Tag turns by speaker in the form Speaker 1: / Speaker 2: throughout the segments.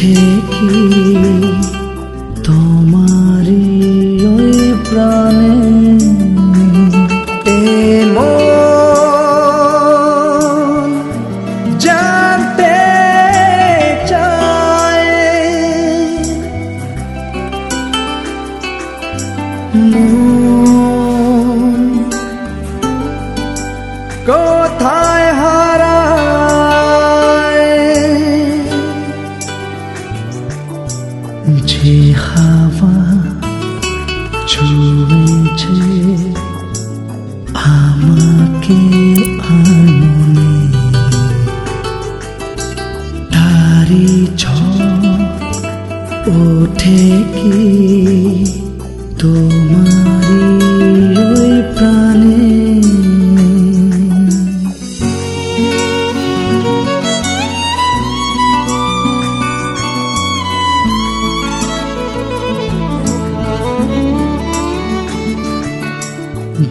Speaker 1: ওঠে কি তোমারি ওই প্রাণে মন জানতে চায় মন কোথায় হারায় যে হাওয়া ছুঁয়েছে আমাকে আননে তারি ঝড় ওঠে কি তোমারি ওই প্রাণে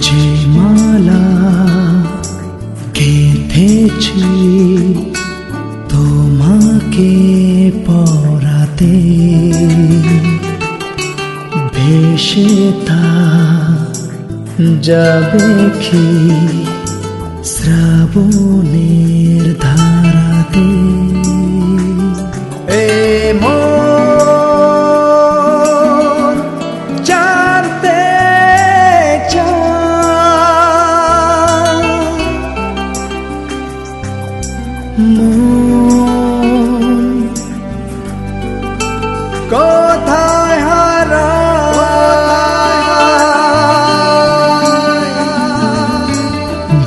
Speaker 1: যে মালা গেঁথেছি তোমাকে পরাতে ভেসে তা যাবে কি শ্রাবণের ধারাতে এ মন জানতে মন কোথায় হারায়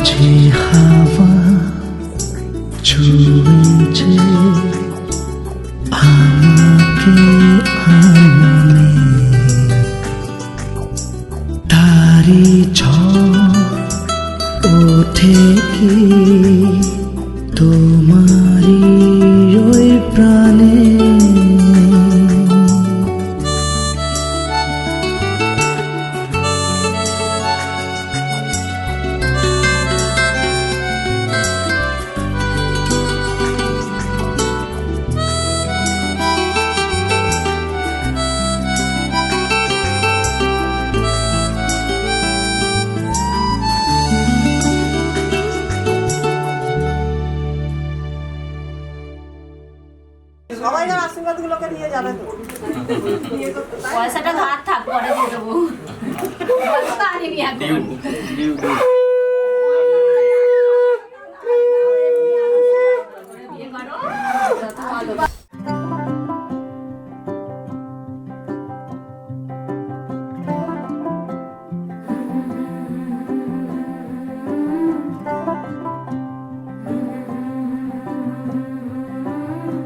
Speaker 1: যে হাওয়া ছুঁয়েছে আমাকে আননে তারি ঝড় ওঠে কি তোমারি ওই প্রাণে
Speaker 2: সবাই আশীর্বাদ গুলোকে নিয়ে যাবে তো
Speaker 3: পয়সাটা ঘাট থাক পরে দিয়ে দেবো পয়সাটা আনিনি এখন বিয়ে করো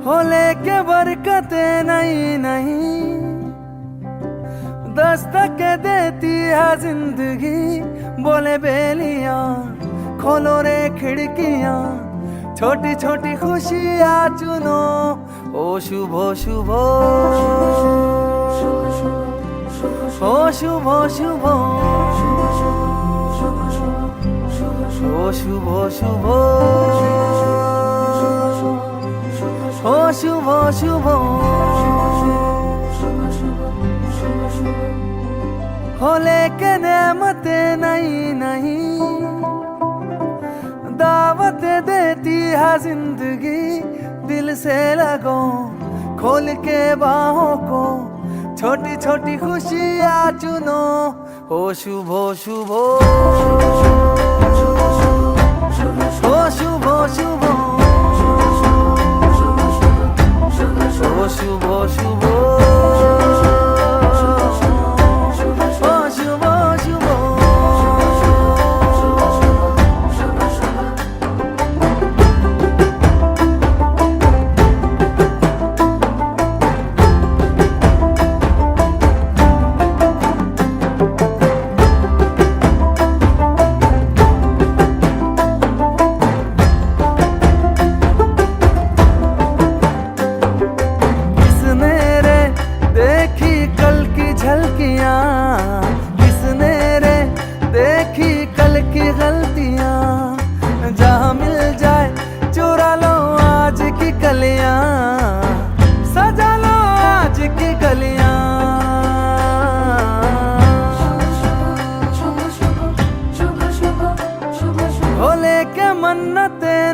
Speaker 4: होले के बरकते नहीं नहीं दस्तक देती है जिंदगी बोले बेलियां खोलो रे खिड़कियां छोटी छोटी खुशियां चुनो ओ शुभ शुभ ओ शुभ शुभ ओ शुभ शुभ ओ शुभ शुभ हो लेके नेमते नहीं नहीं दावत देती है जिंदगी दिल से लगो खोल के बाहों को छोटी छोटी खुशियाँ चुनो हो शुभ शुभ हो शुभ शुभ ओ शुभ शुभ ओ शुभ शुभ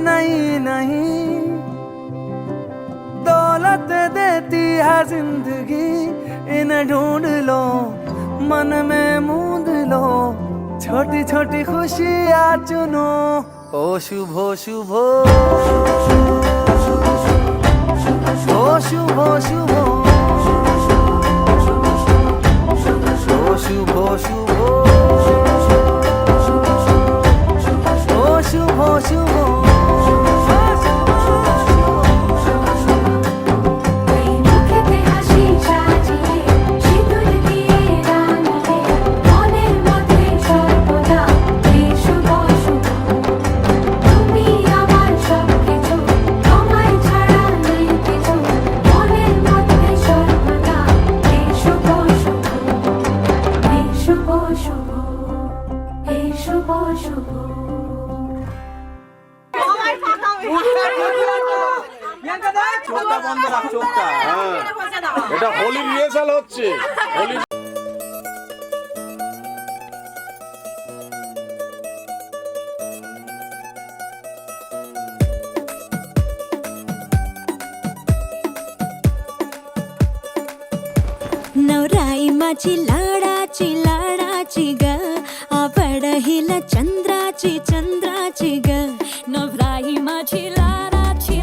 Speaker 4: नहीं नहीं दौलत देती है जिंदगी इन्हें ढूंढ लो मन में मूंद लो छोटी छोटी खुशियाँ चुनो ओ शुभ शुभ ओ शुभ शुभ ओ शुभ शुभ ओ शुभ शुभ
Speaker 5: মুখেতে হাসি সাজিয়ে সিঁদুর দিয়ে রাঙিয়ে মনের মধ্যে সর্বদা এই শুভ শুভ তুমি আমার সবকিছু তোমায় ছাড়া নেই কিছু মনের মধ্যে সর্বদা এই শুভ শুভ এই শুভ শুভ এই শুভ শুভ
Speaker 6: চোখটা বন্ধ রাখ চোখটা। হ্যাঁ এটা হোলি রিহার্সাল হচ্ছে হোলি
Speaker 7: नवराई माझी लाडाची ग आवड हिला चंद्राची ग नवराई माझी लाडाची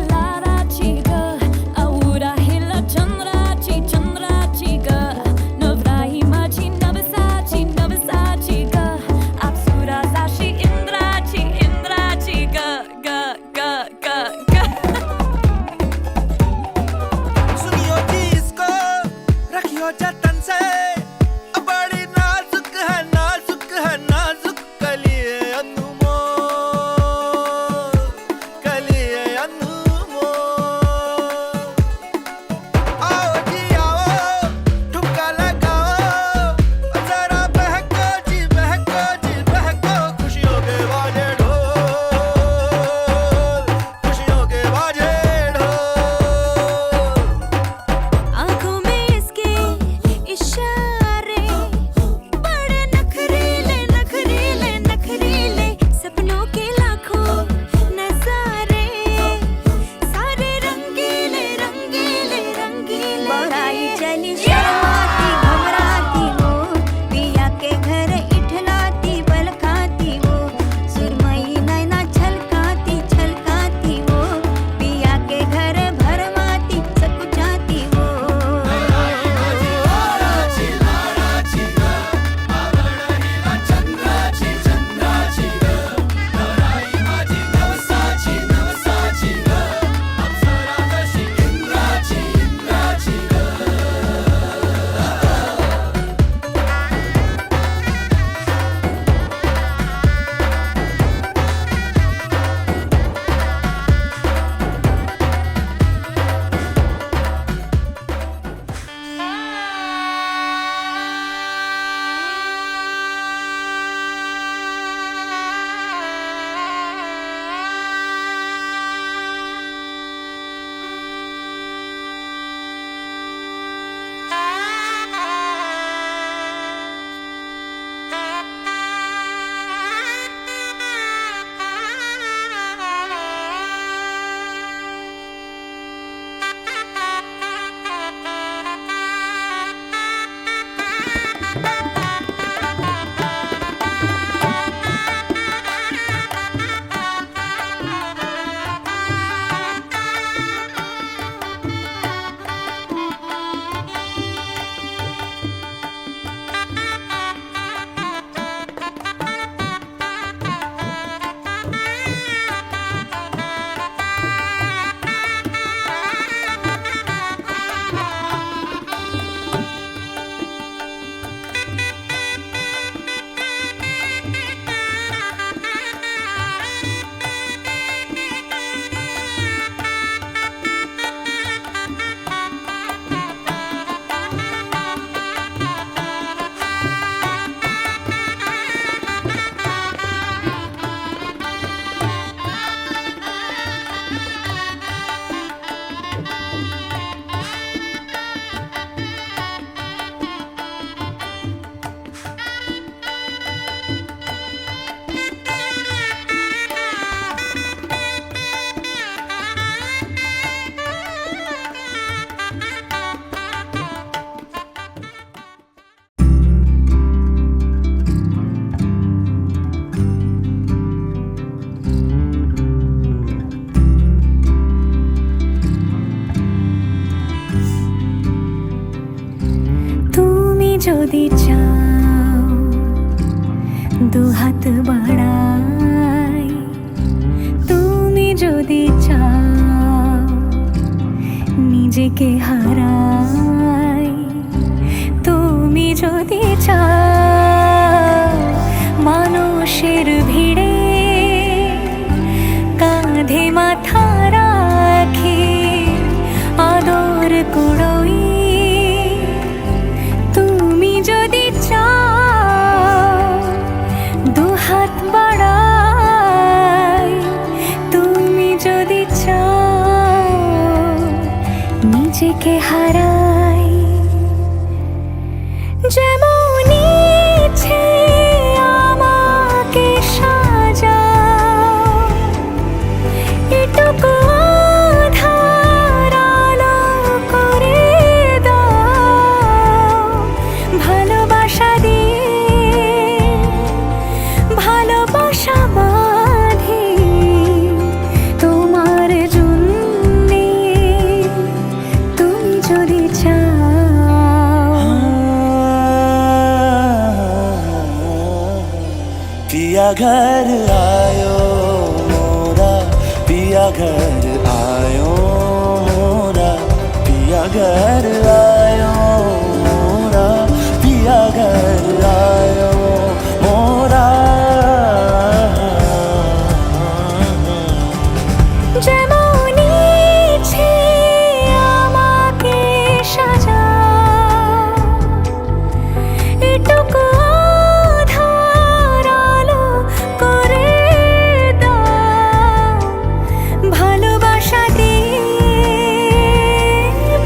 Speaker 7: ग आवडा हिला चंद्राची ग नवराई माझी नवसाची ग अप्सरा जाशी इंद्राची ग ग ग ग ग
Speaker 4: सुनियो जी इसको रखियो जतन से बड़ी नाजुक है नाजुक कलिए अनमोल आओ जी आओ ठुमका लगाओ जरा बहको जी बहको खुशियों के बाजे ढोल खुशियों के बाजे ढोल
Speaker 7: आंखों में इसके इशारे যদি চাও দুহাত বাড়াই, তুমি যদি চাও নিজেকে হারাই, তুমি যদি চাও মানুষের ভিড়ে কাঁধে মাথা রাখি আদর কুড়োই, তুমি যদি চাও দুহাত বাড়াই, তুমি যদি চাও নিজেকে হারাই। যেমন ইচ্ছে আমাকে সাজাও, এটুকু আধার আলো করে দাও, ভালোবাসা দিয়ে ভালোবাসা বাঁধি তোমার জন্যে, তুমি যদি চাও।
Speaker 1: पिया घर आयो मोरा, पिया घर आयो मोरा, पिया घर आयो मोरा, पिया घर आयो मोरा।
Speaker 7: যেমন ইচ্ছে আমাকে সাজাও, এটুকু আধার আলো করে দাও, ভালোবাসা দিয়ে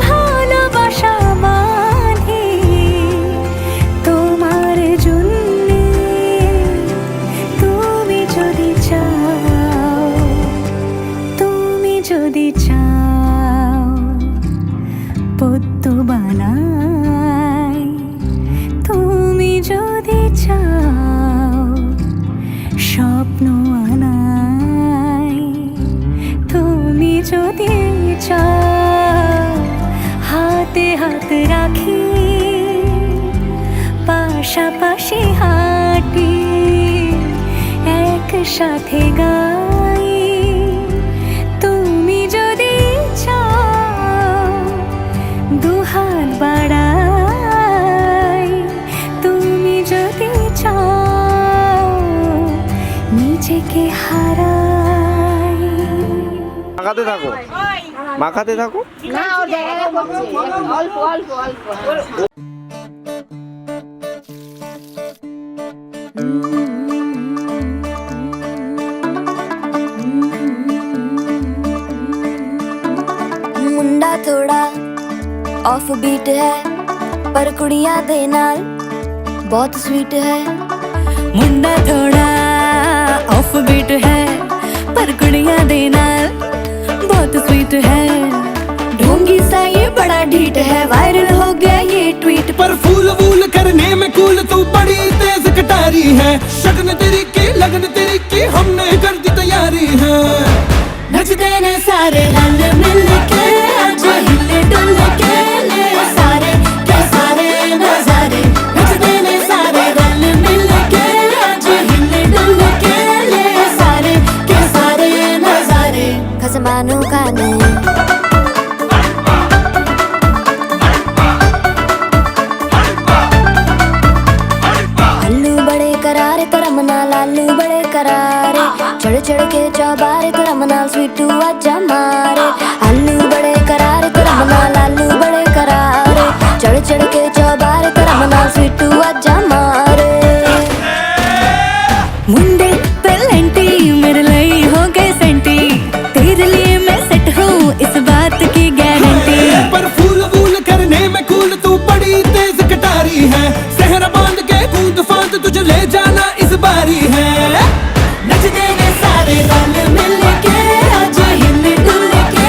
Speaker 7: ভালোবাসা বাঁধি তোমার জন্যে, তুমি যদি চাও, তুমি যদি চাও পদ্ম বানাই, তুমি যদি চাও স্বপ্ন আনাই, তুমি যদি চাও হাতে হাত রাখি পাশাপাশি হাঁটি একসাথে গাই, তুমি যদি চাও দুহাত বাড়াই, তুমি যদি চাও নিজেকে হারাই।
Speaker 6: মাখাতে থাকো, মাখাতে থাকো।
Speaker 3: না ও দেখা করছে অল্প অল্প অল্প।
Speaker 7: मुंडा थोड़ा ऑफ बीट है पर कुड़ियां दे नाल बहुत स्वीट है। मुंडा थोड़ा ऑफ बीट है पर कुड़ियां दे नाल बहुत स्वीट है। ढोंगी सा ये बड़ा ढीठ है, वायरल हो गया ये ट्वीट
Speaker 8: पर फूल वूल करने में कूल तू बड़ी तेज कटारी है। शगन तेरी की लगन तेरी की हमने कर दी तैयारी है।
Speaker 7: नचते ने सारे रल मिल के आज हिले डुल के ले सारे के सारे नजारे। नचते ने सारे रल मिल के आज हिले डुल के ले सारे के सारे नजारे। खसमानों का नहीं लालू बड़े करारे, चढ़ चढ़ के चौबारे तो रमना स्वीटू आजा मारे। आलू बड़े करारे तो रमना लालू बड़े करारे, चढ़ चढ़ के चौबारे तो रमना स्वीटू आजा मारे। मुंडे पेलेंटी मेरे लिए हो गए सेंटी, तेरे लिए मैं सेट हूँ इस बात की गारंटी।
Speaker 8: पर फूल वूल करने में कूल तू बड़ी तेज कटारी है। सहरा बांध के कूद फांद तुझे ले जाना इस बारी है।
Speaker 7: नचते ने सारे रल मिल के आज हिल डुल के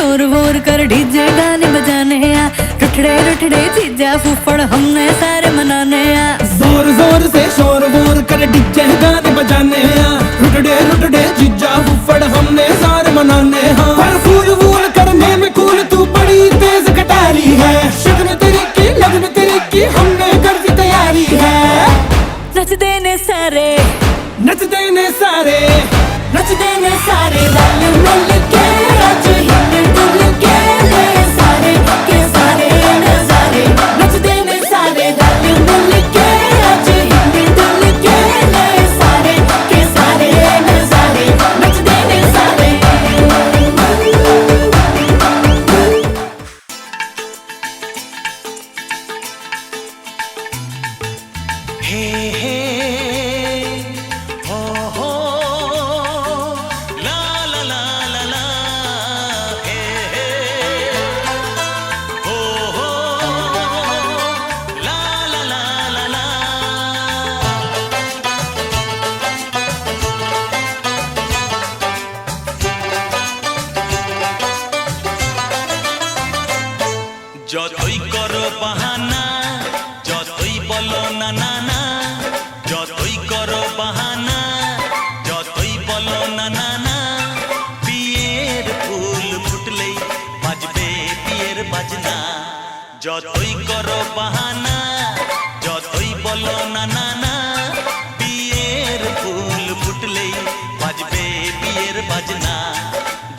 Speaker 7: शोर वोर कर डीजे गाने बजाने आ रुठड़े रुठड़े जीजा फूफड़ हमने सारे मनाने आ
Speaker 8: जोर जोर से शोर वोर कर डीजे गाने बजाने हैं रुटड़े रुटड़े जीजा फुफड़ हमने सारे मनाने हैं पर फूल वूल करने में कूल तू बड़ी तेज कटारी है शगन तेरी की लगन तेरी की हमने कर दी तैयारी है
Speaker 7: नच देने सारे
Speaker 8: नच देने सारे
Speaker 7: नच देने सारे रल मिल के आज हिल डुल के ले सारे के सारे नजारे नच देने सारे रल मिल के आज हिल डुल के ले सारे के सारे नजारे नच देने सारे
Speaker 1: हे हे हो हो ला ला ला ला ला हे हे हो हो ला ला ला ला ला যতই করো বাহানা যতই বলো না না না যতই করো বাহানা যতই বলো না না না বিয়ের ফুল ফুটলেই বাজবে বিয়ের বাজনা যতই করো বাহানা যতই বলো না না না বিয়ের ফুল ফুটলেই বাজবে বিয়ের বাজনা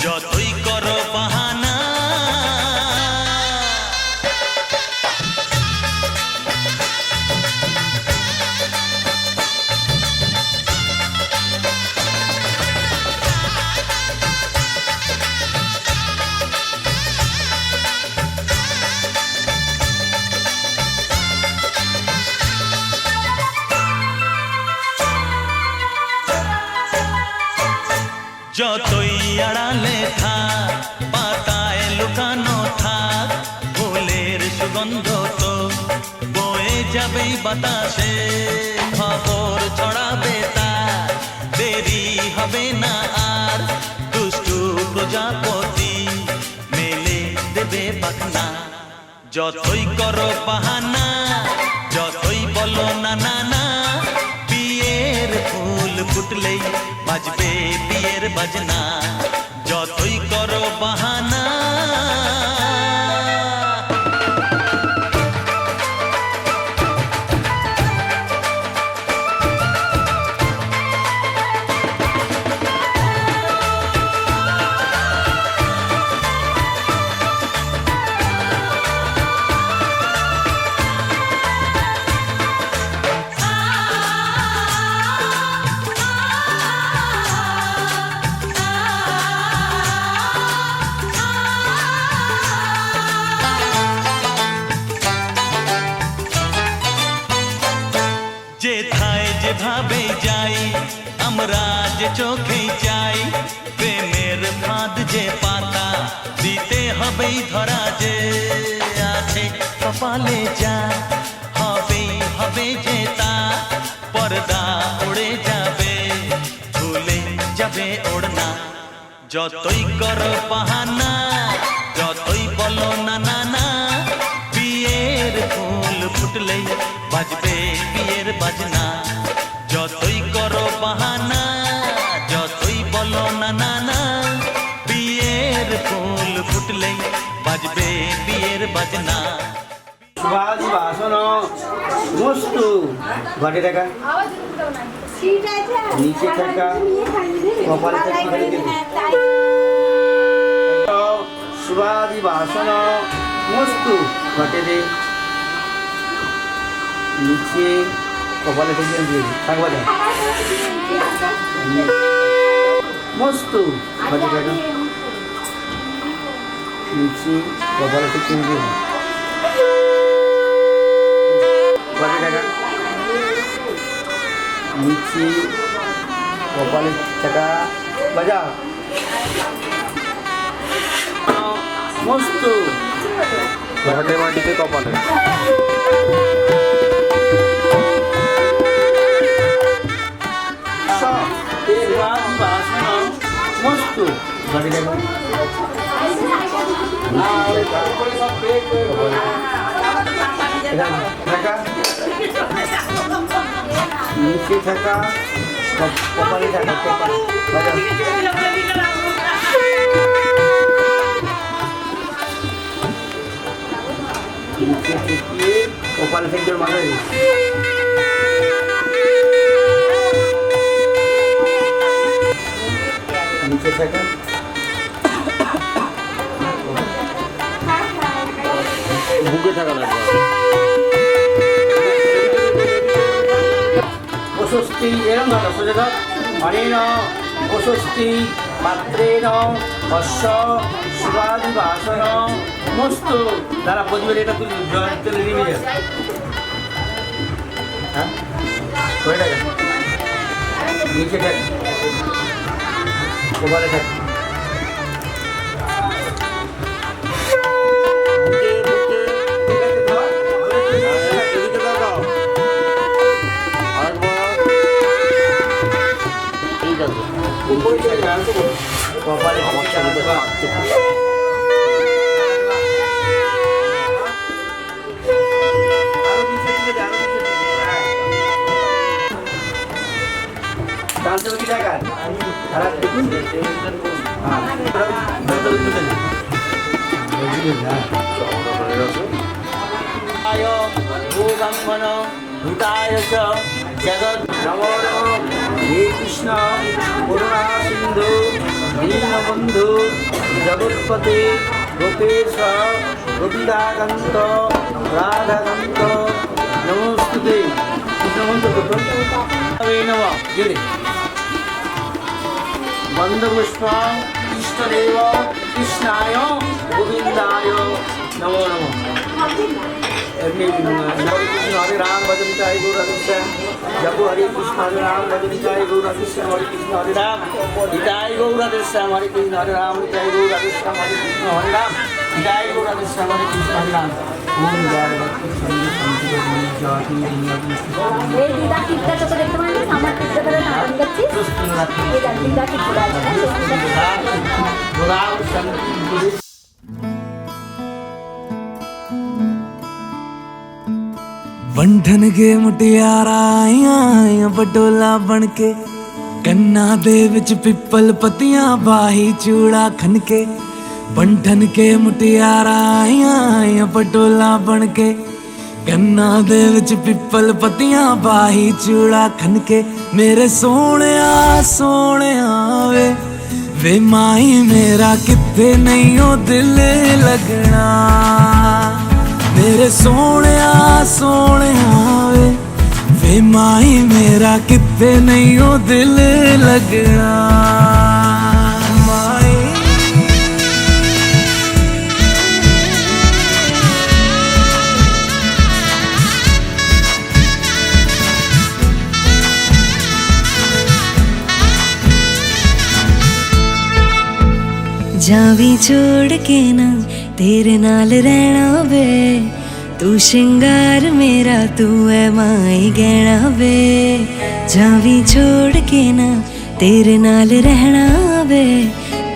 Speaker 1: যতই করো বাহানা যতই আড়ালে থাক পাতায় লুকানো থাক ফুলের সুগন্ধ তো বয়ে যাবেই বাতাসে খবর ছড়াবে তার দেরি হবে না আর দুষ্টু প্রজাপতি মেলে দেবে পাখনা যতই করো বাহানা যতই বলো না না না বিয়ের ফুল ফুটলেই বাজবে বিয়ের বাজনা যতই করো বাহানা যেথায় যেভাবে যাই আমরা যে চোখেই চাই প্রেমের ফাঁদ যে পাতা দিতে হবেই ধরা যে আছে কপালে যা হবেই হবে যে তা পর্দা উড়ে যাবে ভুলে যাবে ওড়না যতই করো বাহানা যতই বলো না না না বিয়ের ফুল ফুটলেই বাজবে বিয়ের বাজনা যতই করো বাহানা যতই বলো না না না বিয়ের ফুল ফুটলেই বাজবে বিয়ের বাজনা
Speaker 9: বাজি বাসন মস্তু ঘটে টাকা নিচে থাকা কপালে সুবাদি বাসন মস্তু ঘটে দে নিচে কপালে থেকে দিয়ে থাকবা যায় মস্তু ঘটে টাকা নিচে কপালে থেকে দিয়ে ঘটে টাকা নিচে কপালে টাকা বাজা মস্তু
Speaker 6: ঘটে মাটিতে কপালে
Speaker 9: মস্তু ঘটে টাকা থাকা নিচে থাকা কপালে থাকা কপাল নিচে থেকে কপাল থেকে মাথায় নিচে থাকা
Speaker 6: বুকে থাকা না
Speaker 9: প্রশস্তি এরম ধরো সোজা অনেন প্রশস্তি পাত্রেণ হস্য শিবাদিবাসন সমস্ত দ্বারা বুঝবে এটা তুই চলে নিবি হ্যাঁ করে টাকা নিচে থাক কপালে থাক কপালে
Speaker 6: আমার সাথে থাকতে
Speaker 9: জগৎ নমো নমঃ হে কৃষ্ণ করুণা সিন্ধু দীনবন্ধু জগৎপতে গোপেশ গোপিকাকান্ত রাধাকান্ত নমস্তুতে কৃষ্ণমন্ত্র নম জেরে বন্দপুষ্প ইষ্টদেব কৃষ্ণায় গোবিন্দায় নমো নমঃ हरे कृष्ण हरे राम भजन चाहे गौर कृष्ण जब हरे कृष्ण हरे राम भजन चाहे गौर कृष्ण हरे कृष्ण हरे राम हिताय गौर कृष्ण हरे कृष्ण हरे राम हिताय गौर कृष्ण हरे कृष्ण हरे राम हिताय गौर कृष्ण हरे कृष्ण हरे राम ओम जय
Speaker 3: এই দিদা টিপটা তোকে দেখতে পাচ্ছিস আমার টিপটা ধরে নাম করছিস এই দিদা টিপটা আছে
Speaker 4: बंधन के मुटियारा आईया बटोला बन के कन्ना दे विच पिपल पतियां बाही चूड़ा खनके बंधन के मुटियारा आईया बटोला बन के कन्ना दे विच पिपल पतियां बाही चूड़ा खनके मेरे सोने वे माही मेरा किथे नहीं हो दिल लगना मेरे सोने वे माही मेरा कितने नहीं हो दिल लगना माही
Speaker 7: जावी छोड़ के ना तेरे नाल रहना वे तू श्रृंगार मेरा तू है माई गहना वे जावी छोड़ के ना तेरे नाल रहना वे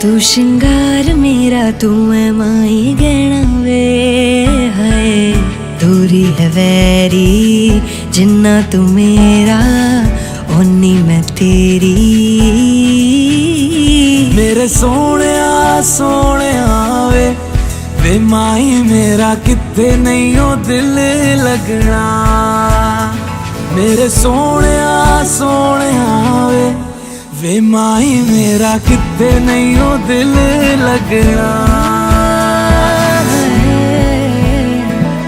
Speaker 7: तू श्रृंगार मेरा तू है माई गहना वे हाय दूरी है वैरी जिन्ना तू मेरा ओनी मैं तेरी
Speaker 4: मेरे सोने वे माही मेरा किथे नहीं हो दिल लगना मेरे सोने वे माही मेरा किथे नहीं हो दिल लगना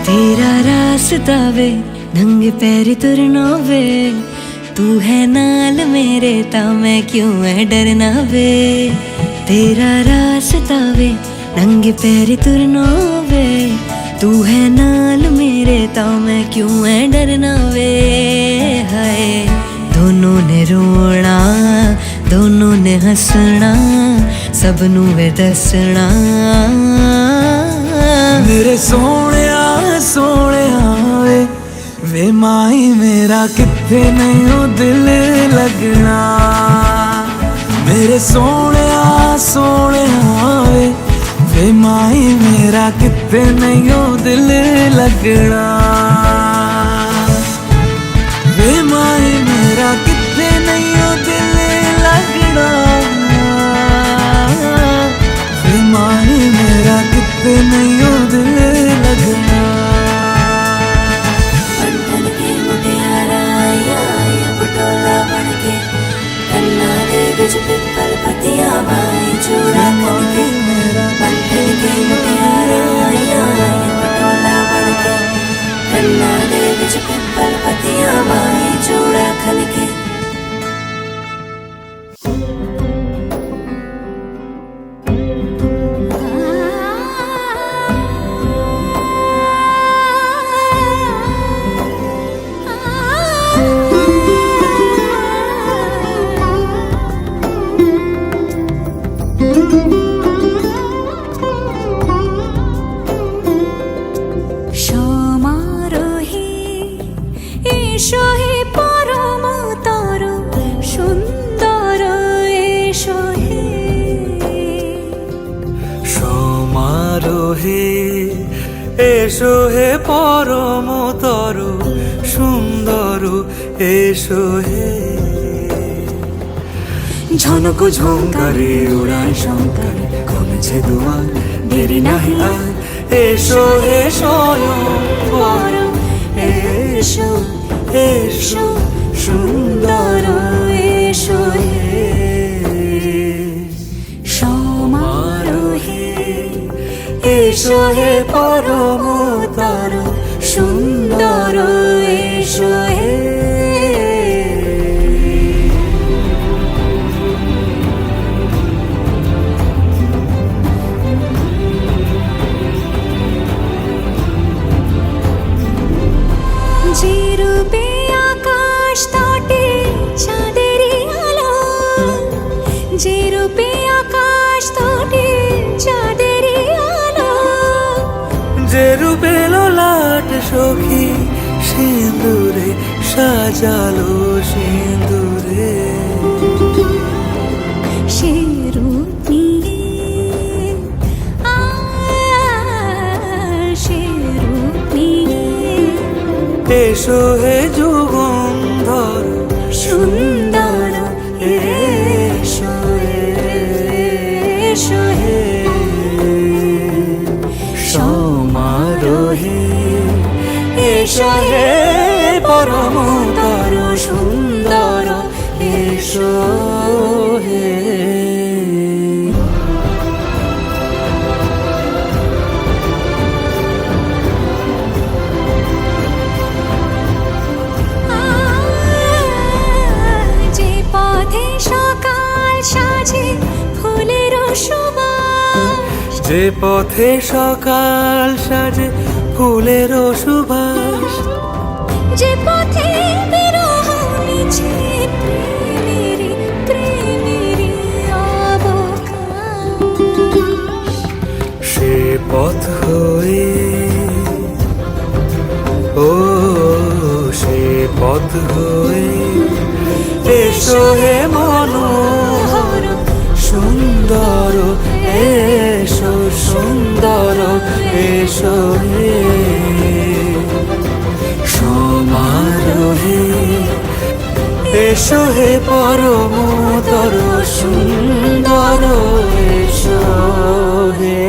Speaker 7: तेरा रास्ता वे नंगे पैर तुरना वे तू है नाल मेरे ता मैं क्यों है डरना वे तेरा रास्ता वे नंगे पैर तुरना वे तू है नाल मेरे ता मैं क्यों है डरना वे हाय दोनों ने रोना दोनों ने हंसना सबनू वे दसना
Speaker 4: मेरे सोने वे माही मेरा किथे नहीं हो दिल लगना मेरे सोने वे माई मेरा कितने नहीं हो दिल लगना, वे माई मेरा कितने नहीं हो दिल लगना, वे माई मेरा कितने नहीं हो दिल लगना।
Speaker 5: पिपल पतिया भाई चूड़ा करके मेरा बंधन के मुटियारा पटोला बनके कन्ना दे बिच पिपल पतिया भाई चूड़ा खनके।
Speaker 4: এসো হে পরমতর সুন্দর এসো হে, ঝনক ঝঙ্কারে উড়ায় শঙ্কারে কমেছে দুয়ার দেরি নাহি আর, এসো হে স্বয়ং বর এসো এসো সুন্দর এসো হে সমারোহে, এসো হে পরমতর সুন্দর এসো হে।
Speaker 5: যে রূপে আকাশ তটে চাঁদেরই আলো, যে রূপে আকাশ তটে চাঁদেরই আলো,
Speaker 4: যে রূপে ললাট সখী সিঁদুরে সাজালো সিঁদুরে,
Speaker 5: সে রূপ নিয়ে সে রূপ নিয়ে
Speaker 4: এসো হে যুগন্ধর
Speaker 5: সুন্দর এসো এসো হে
Speaker 4: সমারোহে, এসো হে পরমতর সুন্দর এসো হে।
Speaker 5: যে পথে সকাল সাজে ফুলের সুবাস,
Speaker 4: যে পথে সকাল সাজে ফুলের সুবাস,
Speaker 5: যে পথে বিরহ মিছে প্রেমেরই প্রেমেরই অবকাশ,
Speaker 4: সে পথ হয়ে ও সে পথ হয়ে এসো হে মনোহর সুন্দর এসো সুন্দর এসো হে সমারোহে, এসো হে পরমতর সুন্দর এসো হে।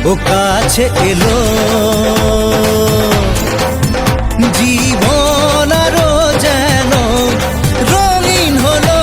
Speaker 4: ও কাছে এলো জীবন আরো যেন রঙিন হলো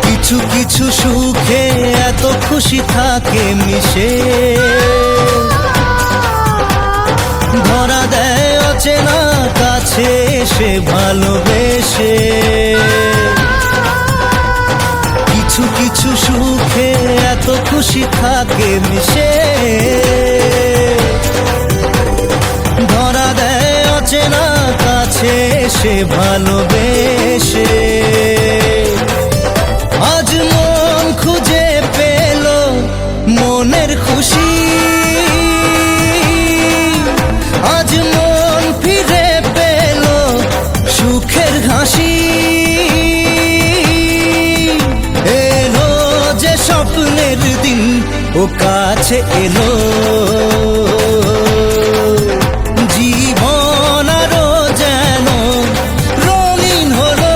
Speaker 4: কিছু কিছু সুখে এত খুশি থাকে মিশে ধরা দেয় অচেনা কাছে এসে ভালোবেসে কিছু কিছু সুখে এত খুশি থাকে মিশে ধরা দেয় অচেনা কাছে এসে ভালোবেসে আজ মন খুঁজে পেল মনের খুশি আজ মন ফিরে পেল সুখের হাসি এলো যে স্বপ্নের দিন ও কাছে এলো জীবন আরো যেন রঙিন হলো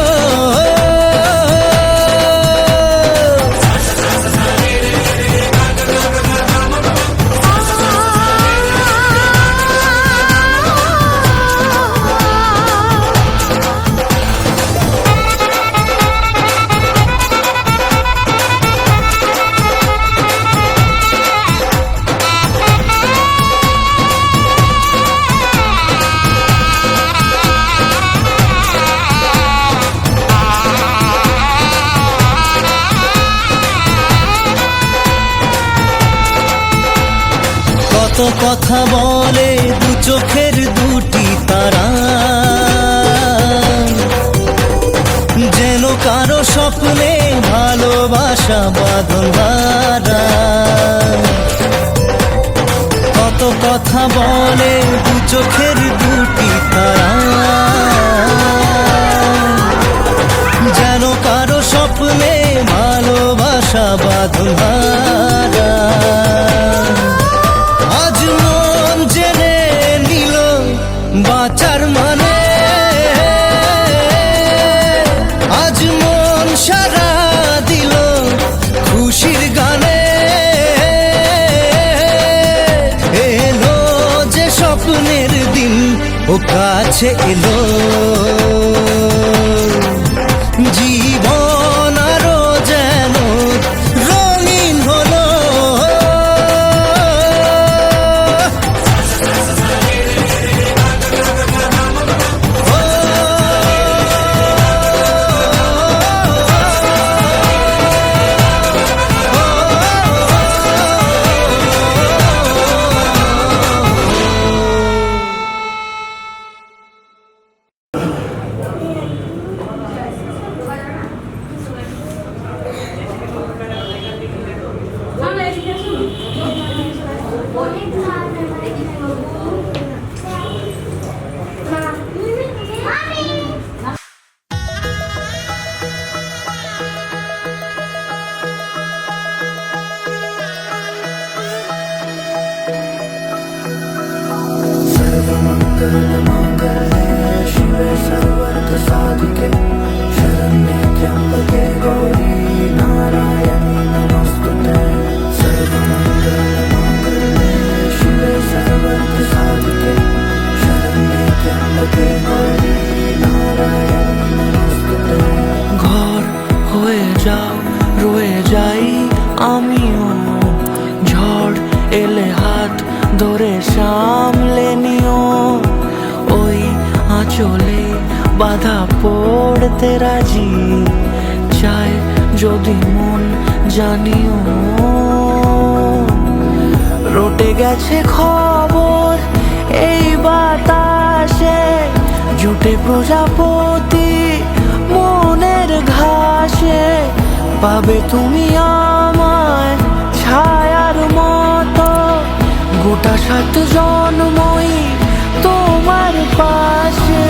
Speaker 4: কত কথা বলে দু চোখের দুটি তারা যেন কারো স্বপ্নে ভালোবাসা বাঁধন হারা কত কথা বলে দু চোখের দুটি তারা যেন কারো স্বপ্নে ভালোবাসা বাঁধন হারা আজ মন জেনে নিল বাঁচার মানে আজ মন সারা দিল খুশির গানে এলো যে স্বপ্নের দিন ও কাছে এলো জীবন আরো যেন রঙিন হলো
Speaker 8: ঘর হয়ে যাও রয়ে যাই আমিও ঝড় এলে হাত ধরে সামলে নিও ওই আঁচলে বাধা পড়তে রাজি চায় যদি মন জানিও রটে
Speaker 4: গেছে খবর এই বাতাসে, জুটে প্রজাপতি মনের ঘাসে। পাবে তুমি আমায় ছায়ার মতো, গোটা 7 জন্মই তোমার পাশে।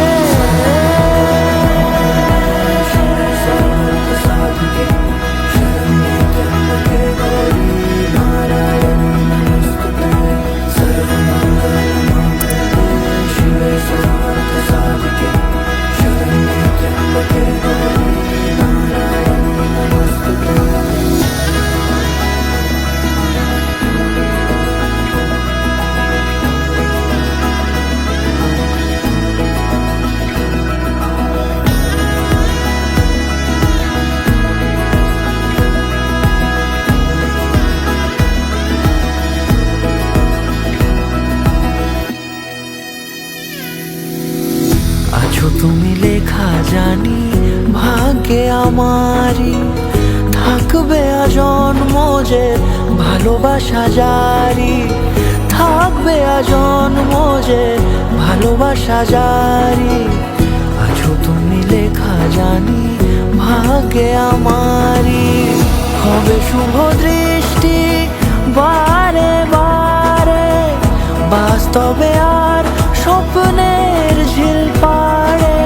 Speaker 4: আছো তুমি লেখা জানি ভাগ্যে আমারই, থাকবে আজন্ম যে ভালোবাসা জারি, থাকবে আজন্ম যে ভালোবাসা জারি। আছো তুমি লেখা জানি ভাগ্যে আমারই, হবে শুভ দৃষ্টি বারে বারে, বাস্তবে আর স্বপ্নের ঝিল পাড়ে।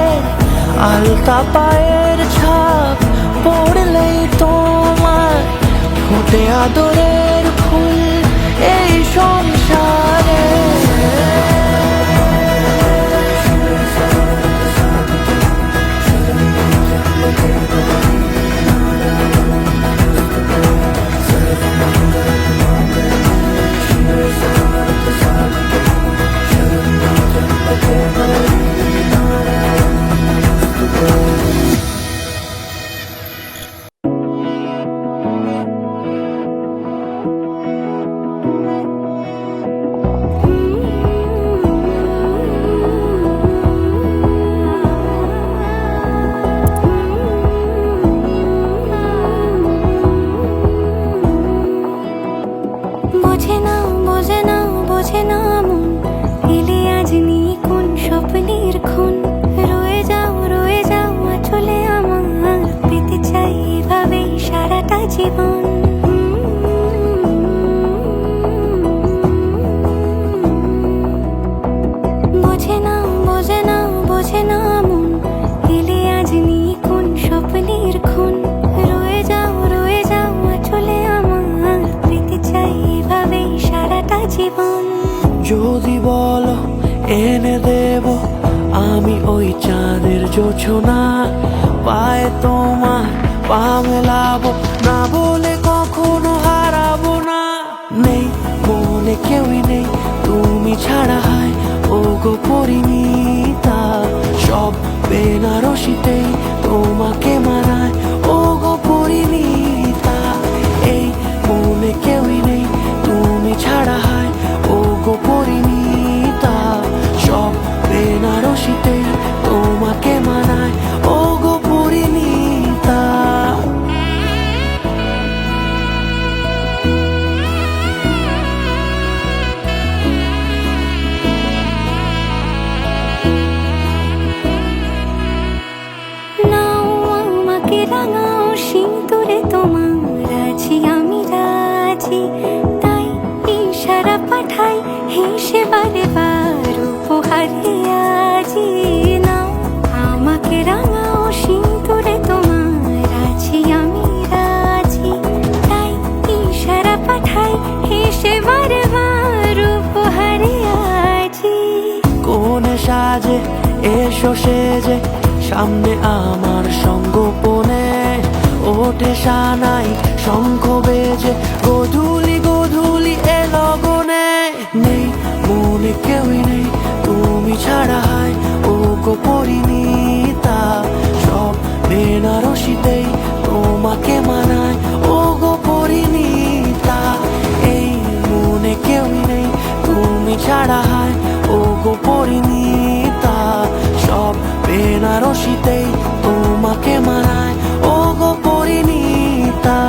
Speaker 4: আলতা পায়ের ছাপ পড়লেই তোমার ফোটে আদরের ফুল এই সংসারে।
Speaker 5: বোঝে না বোঝে না বোঝে না মন, এলে আজ নিয়ে কোন স্বপ্নের খুন। রয়ে যাও চলে আমার, পেতে চাই এভাবেই সারাটা জীবন। বোঝে না বোঝে না বোঝে না মন, এলে আজ নিয়ে কোন স্বপ্নের খুন। রয়ে যাও চলে আমার, পেতে চাই এভাবেই সারাটা জীবন।
Speaker 4: যদি বলো এনে দেব আমি ওই চাঁদের জোছনা, পায়ে তোমার পা মেলাবো, না বলে কখনো হারাবো না। নেই মনে কেউই নেই তুমি ছাড়া, হয় ও গো পরিণীতা। সব বেনারসিতেই তোমাকে মানায় ও গো পরিণীতা। এই মনে কেউই নেই তুমি ছাড়া, হয় ও গো পরিণীতা। সব বেনারসিতেই তোমাকে মানায় ও গো পরিণীতা।
Speaker 5: নাও আমাকে রাঙাও সিঁদুরে তোমার, আছি আমি রাজি। তাই ইশারা পাঠাই হেসে বারে বার উপহারে আজি। নাও আমাকে রাঙাও সিঁদুরে তোমার, আছি আমি রাজি। তাই ইশারা পাঠাই হেসে বারে বার উপহারে আজি।
Speaker 4: কোন সাজে এসো সেজে সামনে আমার সঙ্গোপনে, ওঠে সানাই শঙ্খ বেজে গধূলি গধূলি এ লগনে। নেই মনে কেউই নেই তুমি ছাড়া, হয় ও গো পরিণীতা। সব বেনারসিতেই তোমাকে মানায় ও গো পরিণীতা। এই মনে কেউই নেই তুমি ছাড়া, হয় ও গো পরিণীতা। সব বেনারসিতেই তোমাকে মানায় ও গো পরিণীতা।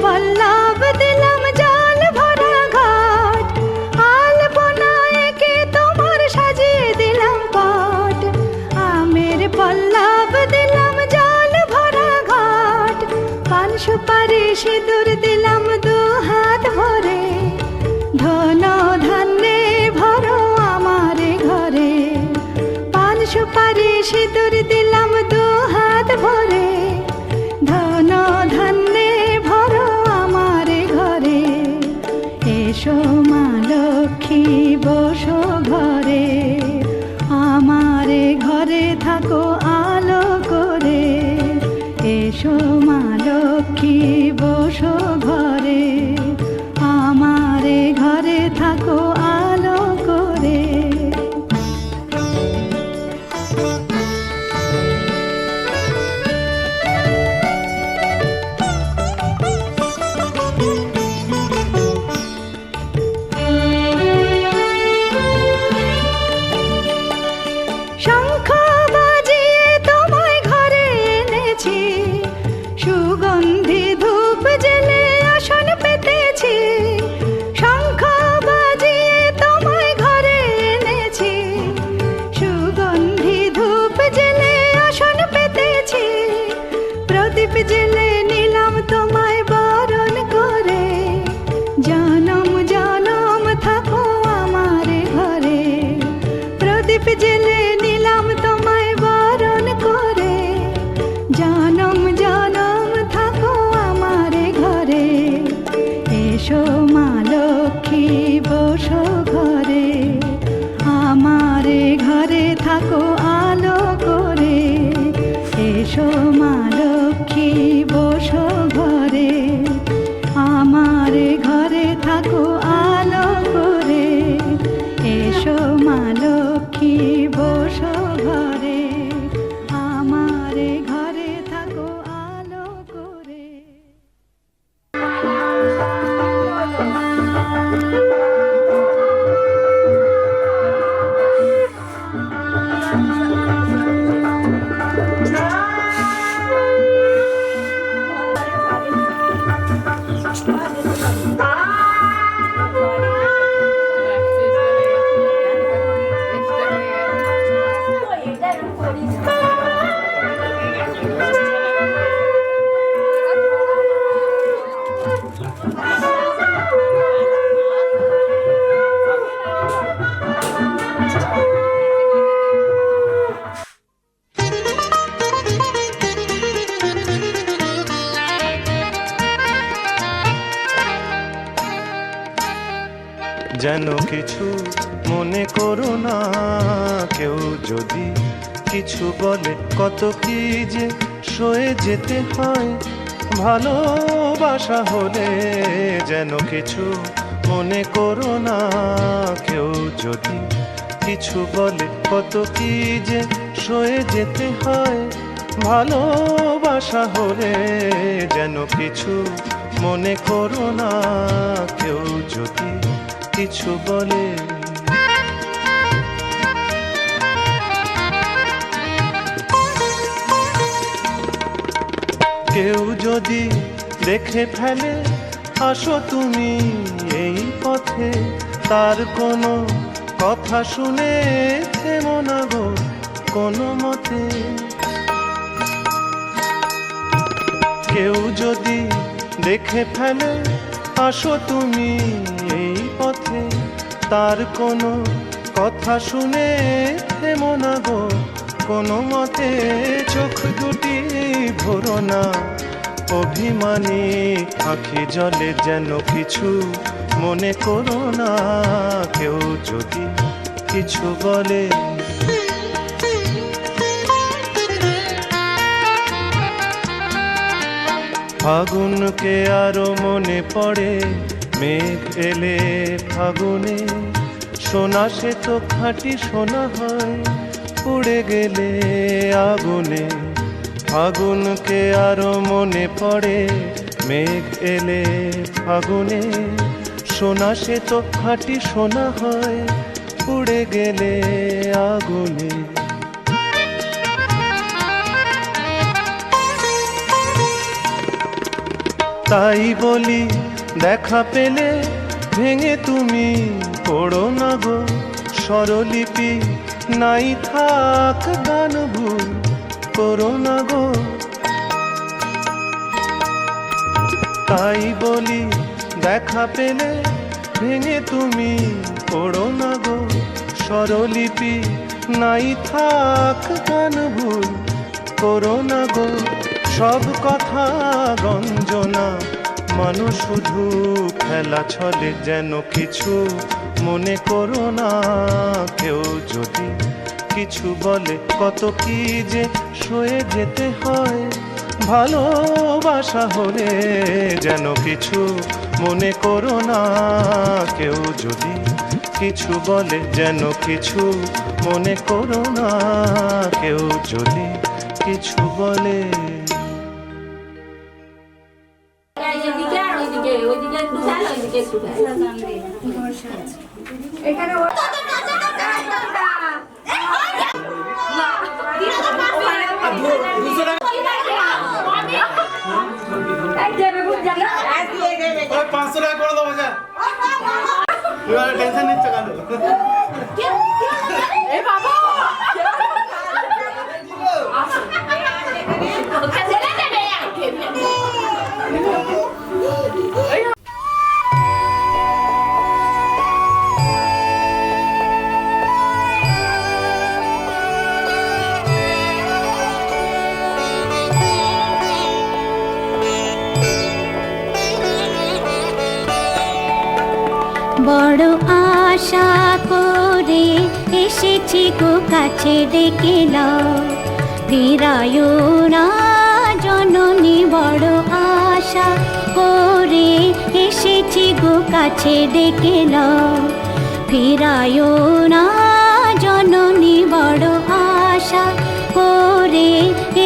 Speaker 7: পল্লব দিলাম জল ভরা ঘাট, আলপনায় কে তোমার সাজিয়ে দিলাম পট। আমের পল্লব দিলাম জল ভরা ঘাট, পান সুপারি সিঁদুর দিলাম দু হাত ভরে। ধন ধান্যে ভরো আমার ঘরে, পান সুপারি সিঁদুর দিলাম দু হাত ভরে। ধন ধান্যে ভরো আমার ঘরে, এসো মা লক্ষ্মী বসো ঘরে। আমার ঘরে থাকো আলো করে, এসো মা লক্ষ্মী বসো ঘরে। আমার ঘরে থাকো আলো করে। শঙ্খ বাজিয়ে তোমায় ঘরে এনেছি, সুগন্ধি ধূপ জেলে আসন পেতেছি। শঙ্খ বাজিয়ে তোমায় ঘরে এনেছি, সুগন্ধি ধূপ জেলে আসন পেতেছি। প্রদীপ জেলে নিলাম তোমায় বরণ করে, জনম জনম থাকো আমার ঘরে। প্রদীপ জেলে নিলাম তোমায় বরণ করে, জনম জনম থাকো আমার ঘরে। এসো মা লক্ষ্মী বসো ঘরে, আমার ঘরে থাকো আলো করে। এসো মা লক্ষ্মী বসো ঘরে, আমার ঘরে থাকো আলো করে। এসো মা লক্ষ্মী বসো ঘরে, আমার ঘরে থাকো আলো করে।
Speaker 10: যেন কিছু মনে করো না, কেউ যদি কিছু বলে কত কি যে সয়ে যেতে হয় ভালোবাসা হলে। যেন কিছু মনে করো না, কেউ যদি কিছু বলে কত কি যে সয়ে যেতে হয় ভালোবাসা হলে। যেন কিছু মনে করো না, কেউ যদি কিছু বলে। কেউ যদি দেখে ফেলে আসো তুমি এই পথে, তার কোনো কথা শুনে থেমো না গো কোনো মতে। কেউ যদি দেখে ফেলে আসো তুমি এই পথে, তার কোনো কথা শুনে থেমো না গো কোনো মতে। চোখ দুটি ভরো না অভিমানী আঁখি জলে, যেন কিছু মনে করো না, কেউ যদি কিছু বলে। ফাগুনকে আরো মনে পড়ে, মেঘ এলে ফাগুনে সোনা সে তো খাঁটি সোনা হয়, পুড়ে গেলে আগুনে। ফাগুনকে আরো মনে পড়ে, মেঘ এলে ফাগুনে। সোনা সে তো খাঁটি সোনা হয়, পুড়ে গেলে আগুনে। তাই বলি দেখা পেলে ভেঙে তুমি পড়ো না গো, স্বরলিপি নাই থাক গান ভুল করো না গো। তাই বলি দেখা পেলে ভেঙে তুমি পড়ো না গো, স্বরলিপি নাই থাক গান ভুল করো না গো। সব কথা গঞ্জনা মানুষ শুধু খেলা ছলে, যেন কিছু মনে করো না। কেউ যদি কিছু বলে কত কি যে সয়ে যেতে হয়, ভালোবাসা হলে যেন কিছু মনে করো না। কেউ যদি কিছু বলে যেন কিছু মনে করো না। কেউ যদি কিছু বলে।
Speaker 6: টেনশন নিচ্ছে কেন?
Speaker 5: বড় আশা করে এসেছি গো কাছে ডেকে নাও, ফিরায়ো না জননী। বড় আশা করে এসেছি গো কাছে ডেকে নাও, ফিরায়ো না জননী। বড় আশা করে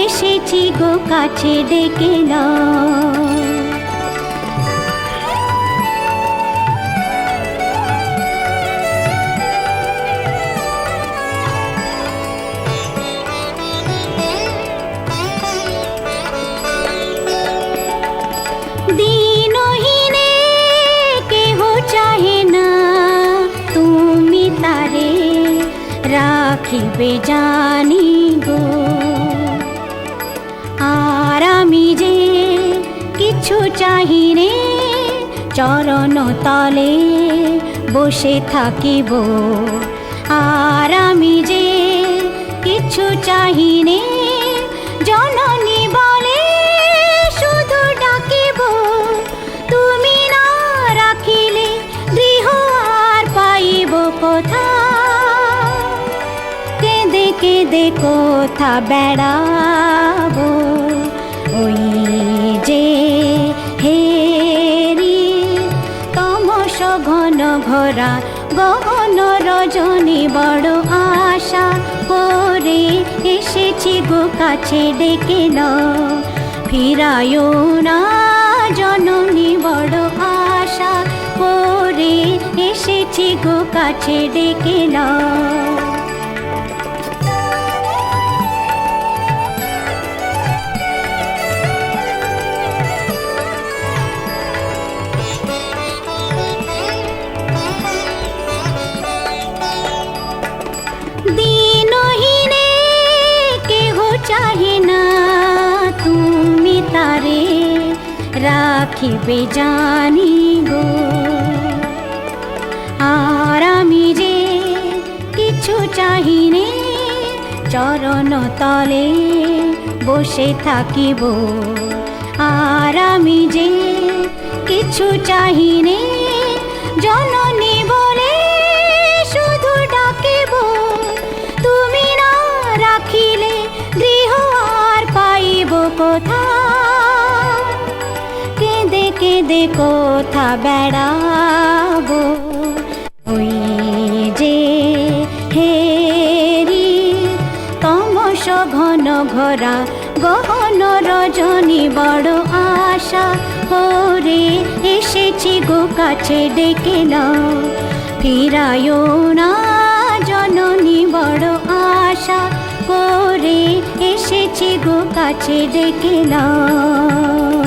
Speaker 5: এসেছি গো কাছে ডেকে নাও। দিনহীনে কেহ চাহে না তুমি তারে রাখিবে জানি গো। আর আমি যে কিছু চাহি রে, চরণ তলে বসে থাকিব। আর আমি যে কিছু চাহি রে, জননী বলে শুধু ডাকিব। তুমি না রাখিলে গৃহ আর পাইব কোথা, কেঁদে কেঁদে কোথা বেড়াবো। ওই যে হেরি তমস ঘন ঘোরা গহন রজনী। বড় আশা করে এসেছি গো কাছে ডেকে নাও, ফিরায়ো না জননী। বড় আশা করে এসেছি গো কাছে ডেকে নাও। দিনহীনে কেহ চাহে না তুমি তারে রাখিবে জানি গো। আর আমি যে কিছু চাহি নে, চরণ তলে বসে থাকিব। আর আমি যে কিছু চাহি নে, জননী বলে শুধু ডাকিব। তুমি না রাখিলে গৃহ আর পাইব কোথা, কেঁদে কেঁদে কোথা বেড়াবো। ওই যে
Speaker 7: ঘন ঘরা গহন রজনী বড় আশা ওরে এসেছি গো কাছে ডেকে নাও ফিরায় না জননী বড় আশা করে এসেছি গো কাছে ডেকে নাও।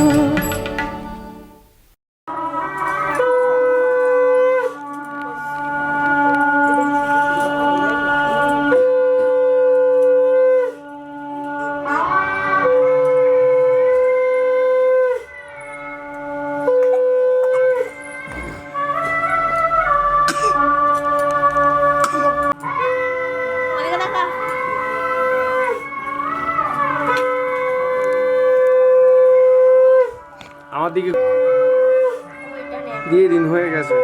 Speaker 9: আমার দিকে দিয়ে দিন হয়ে গেছে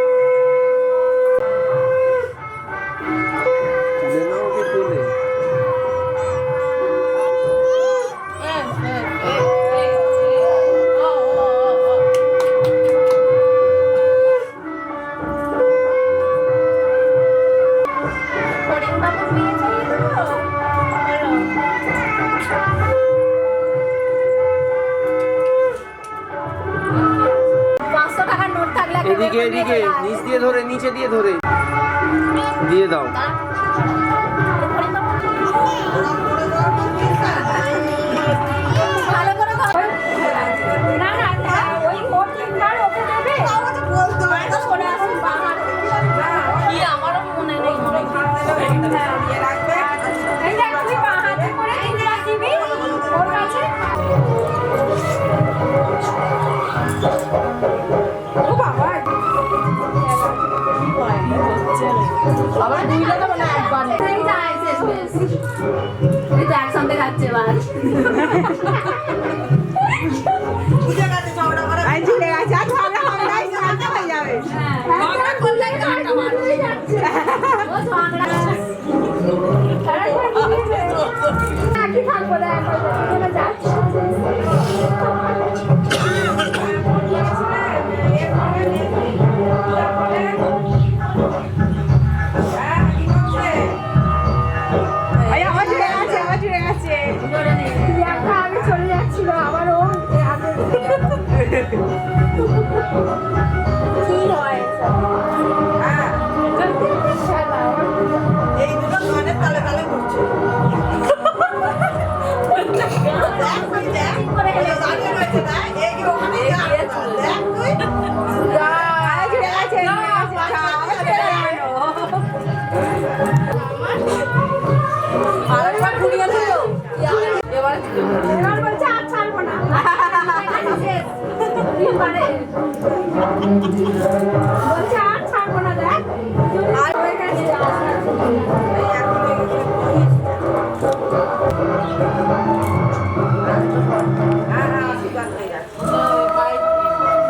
Speaker 9: এদিকে এদিকে নিচ দিয়ে ধরে নিচে দিয়ে ধরে দিয়ে দাও
Speaker 3: একসঙ্গে খাচ্ছে এবার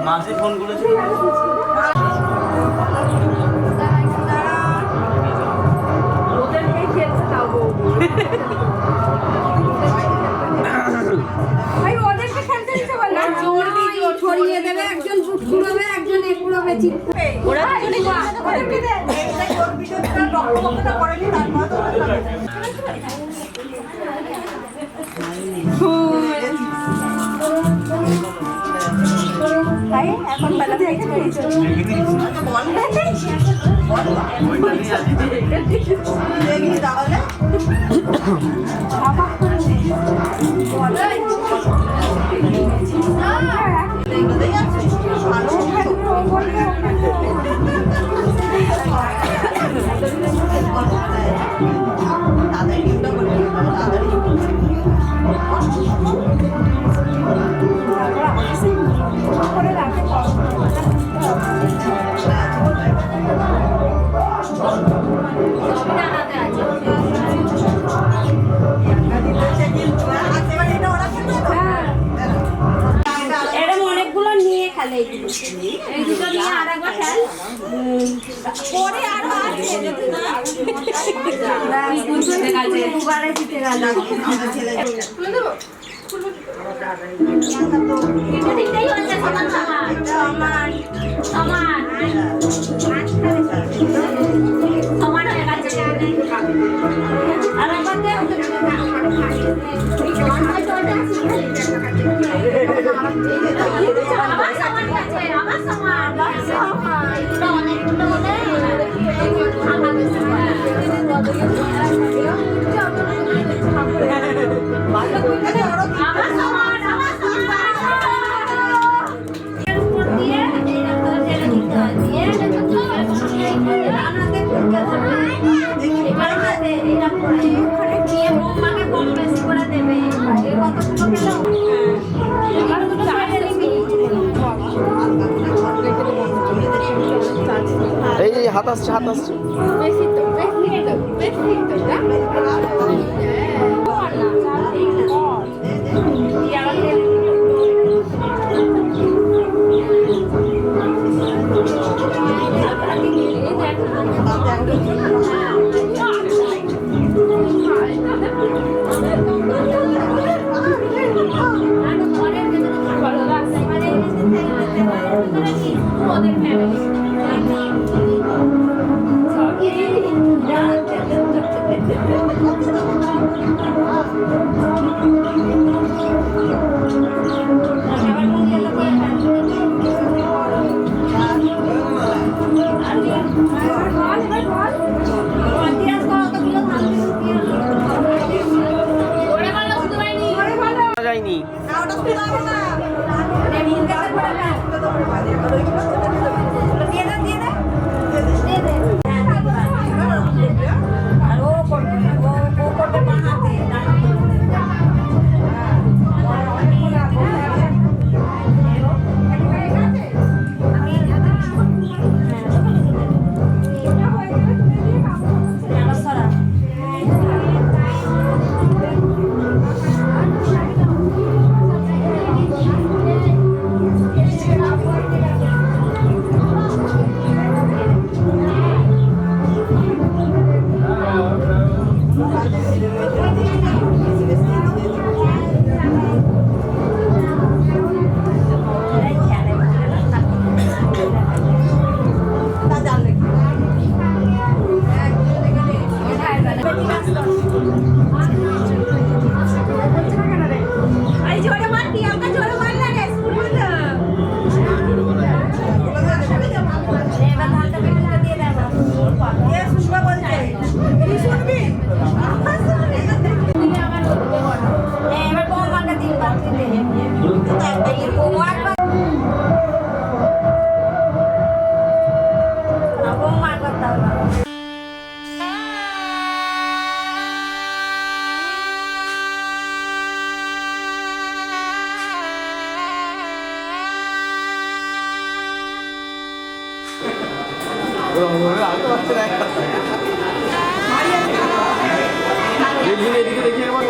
Speaker 1: মাঝে ফোন করেছিল
Speaker 3: ছড়িয়ে দেবে একজন বুট কুড়াবে একজন এ কুড়াবে ওরা এখন বেলা থেকে অনেকগুলো নিয়ে খেলে এই দুটো নিয়ে আর একবার খেল পরে আরো আছে দুবারে জিতে গেল সমান হয়ে গেছে আর আমার সমান আমার সমান এর উপর দিয়ে এটা তো জেলে দিতে হয় দিয়ে রানাতে করতে হবে এবার হাতে এটা পড়ে ওখানে দিয়ে বোমাকে কম বেশি করে দেবে এর কতগুলো পেলাম এবার দুটো চাইলে নিবি
Speaker 9: এই হাত আসছে
Speaker 3: বেশি তো না
Speaker 9: যায়নি এদিকে দেখি একবার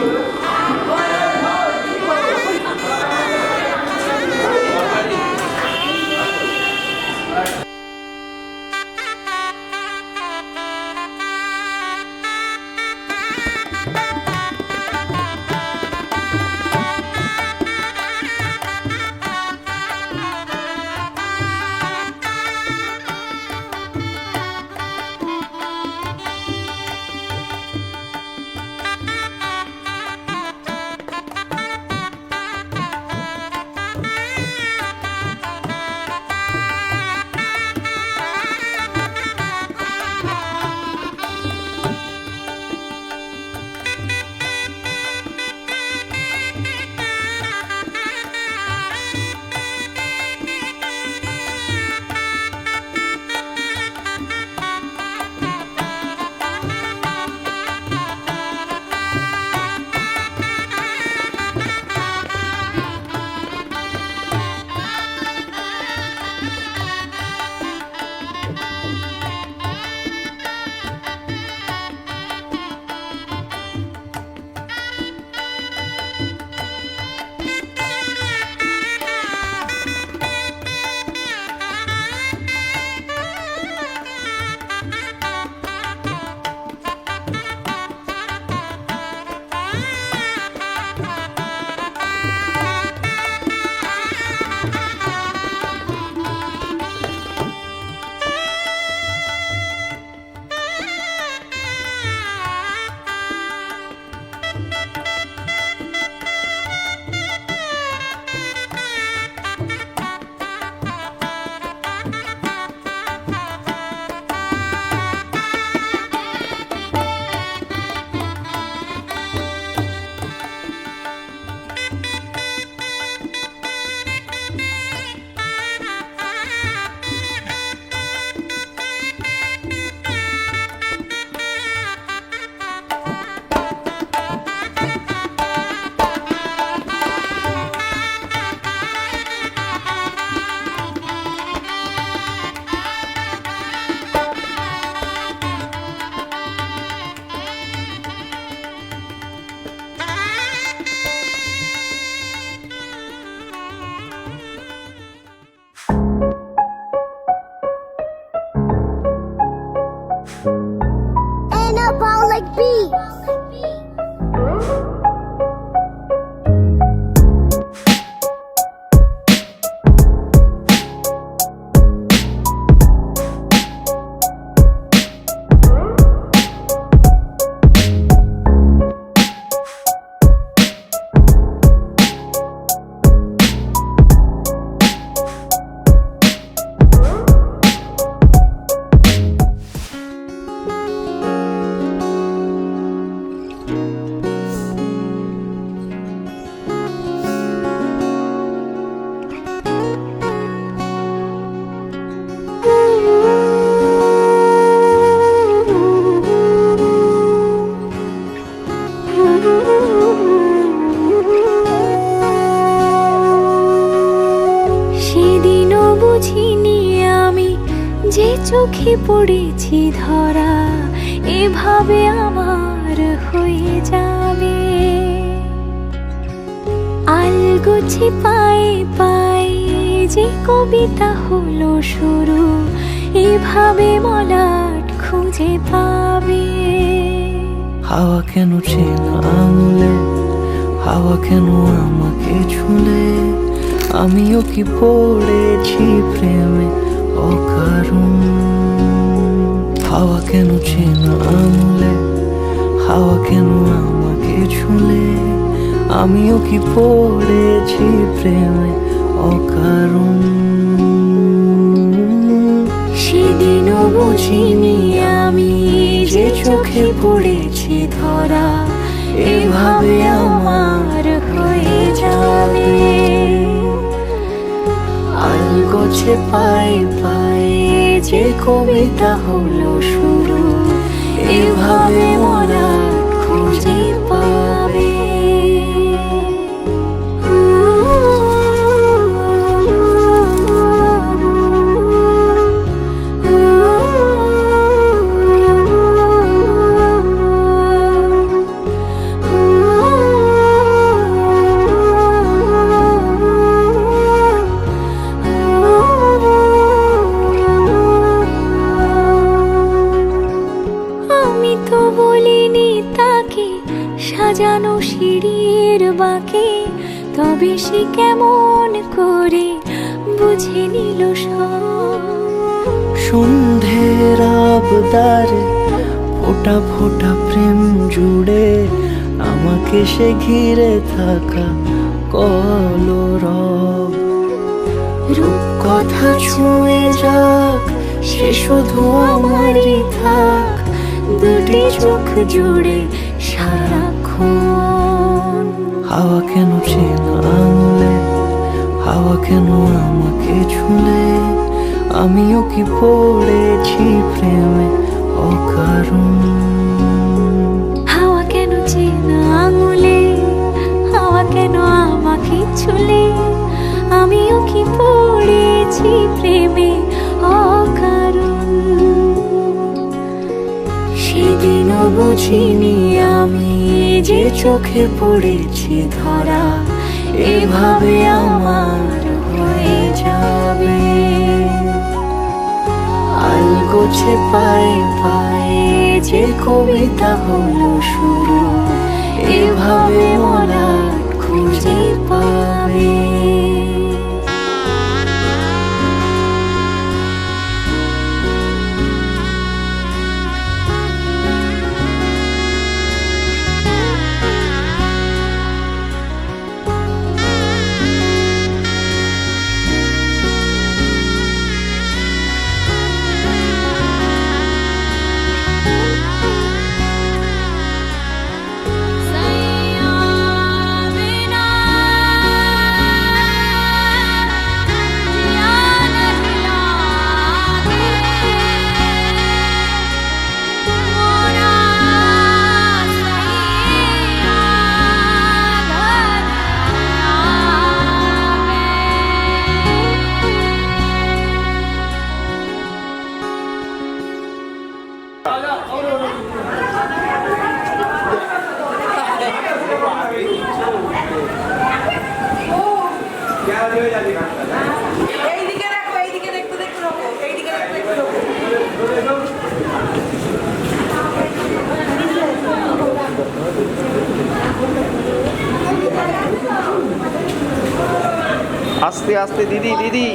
Speaker 7: চোখে পড়েছি ধরা, এভাবে আমার হয়ে যাবে। আলগোছে পায়ে পায়ে যে কবিতা হলো শুরু, এভাবে মলাট খুঁজে পাবে।
Speaker 4: হাওয়া কেন চেনা আঙুলে, হাওয়া কেন আমাকে ছুলে, আমিও কি পড়েছি প্রেমে অকারণ। হাওয়া কেন চেনা আঙুলে, হাওয়া কেন আমাকে ছুলে, আমিও কি পড়েছি প্রেমে অকারণ।
Speaker 7: সেদিনও বুঝিনি আমি যে চোখে পড়েছি ধরা, এভাবে আমার হয়ে যাবে। আলগোছে পায়ে পায়ে যে কবিতা হলো শুরু, এভাবে মরা খুঁজে পাবে। সাজানো সিঁড়ির বাঁকে, তবে সে কেমন করে বুঝে নিল সব।
Speaker 4: সন্ধ্যের আবদারে ফোটা ফোটা প্রেম জুড়ে, আমাকে সে ঘিরে থাকা কলরব। রূপকথা ছুঁয়ে যাক, সে শুধু আমারই থাক, দুটি চোখ জুড়ে সারাক্ষণ। হাওয়া কেন চেনা আঙুলে, হাওয়া কেন আমাকে ছুলে, আমিও কি পড়েছি প্রেমে অকারণ।
Speaker 7: হাওয়া কেন চেনা আঙুলে, হাওয়া কেন আমাকে ছুলে, আমিও কি পড়েছি প্রেমে অকারণ। সেদিনও বুঝিনি আমি যে চোখে পড়েছি ধরা, এভাবে আমার হয়ে যাবে। আলগোছে পায়ে পায়ে যে কবিতা হলো শুরু, এভাবে মলাট খুঁজে পাবে।
Speaker 2: এইদিকে রাখো, এইদিকে দেখতে দেখতে রাখো, এইদিকে দেখতে দেখতে রাখো।
Speaker 9: আস্তে আস্তে দিদি দিদি।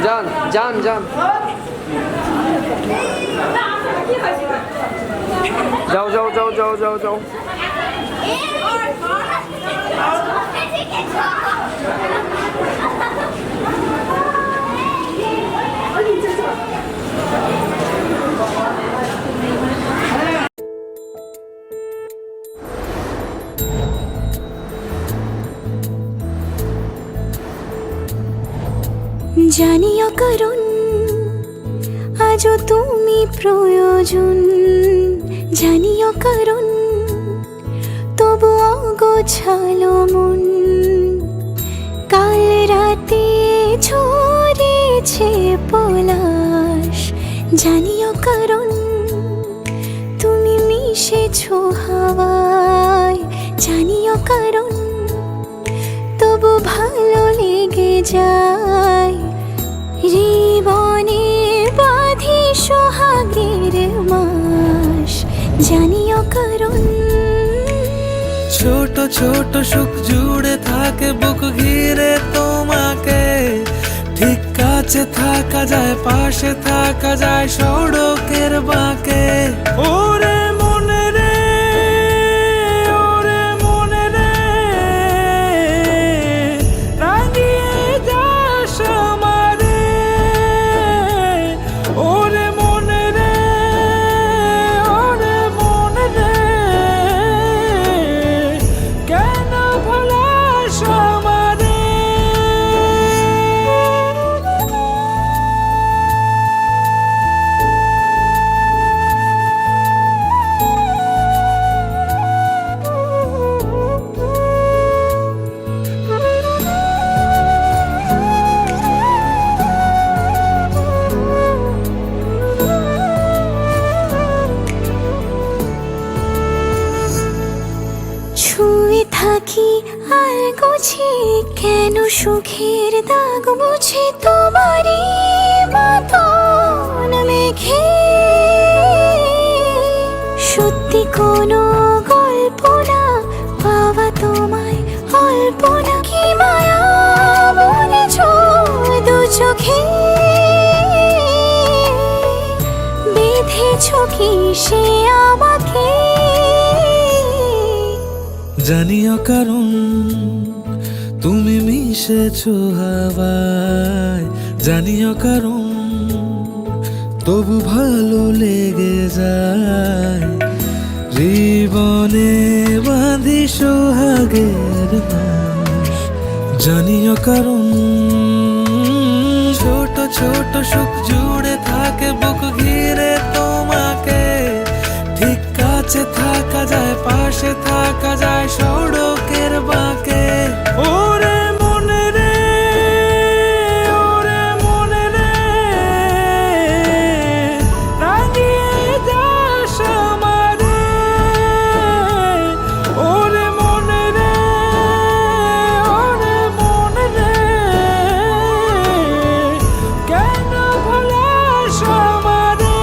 Speaker 9: যান যান যান, যাও যাও যাও যাও যাও যাও।
Speaker 7: জানিও কারণ আজও তুমি প্রয়োজন,
Speaker 5: জানিও কারণ তবু অগোছালো মন, কাল রাতে ঝরেছে পলাশ। জানিও কারণ তুমি মিশেছো হাওয়ায়, জানিও কারণ তবু ভালো লেগে যায়। জীবনে বাঁধি সোহাগের মাস, জানিও কারণ
Speaker 4: ছোট ছোট সুখ জুড়ে থাকে বুক ঘিরে তোমাকে, ঠিক কাছে থাকা যায়, পাশে থাকা যায় সড়কের বাঁকে। ওরে মনে রে, ওরে মনে রে, রাঙিয়ে যাস আমারে। ওরে মনে রে, ওরে মনে রে, কেন ভোলাস আমারে।
Speaker 5: ছুঁয়ে থাকি আর গোছে কেন সুখের দাগ মুছে তোমারই মতন মেঘে। সত্যি কোনো গল্প না পাওয়া তোমায় অল্প না, কি মায়া বলেছ দু চোখে। বেঁধেছ কি সে আমাকে,
Speaker 4: জানিও কারণ তুমি মিশেছো হাওয়ায়, জানিও কারণ তবু ভালো লেগে যায়। জীবনে বাঁধি সোহাগের মাস, জানিও কারণ ছোট ছোট সুখ জুড়ে থাকে বুক ঘিরে তোমাকে, ঠিক কাছে থাকা যায়, পাশে থাকা যায় সড়কের বাঁকে। ওরে মনে রে, ওরে মনে রে, রাঙিয়ে যাস আমারে। ওরে মনে রে, ওরে মনে রে, কেন ভোলাস আমারে।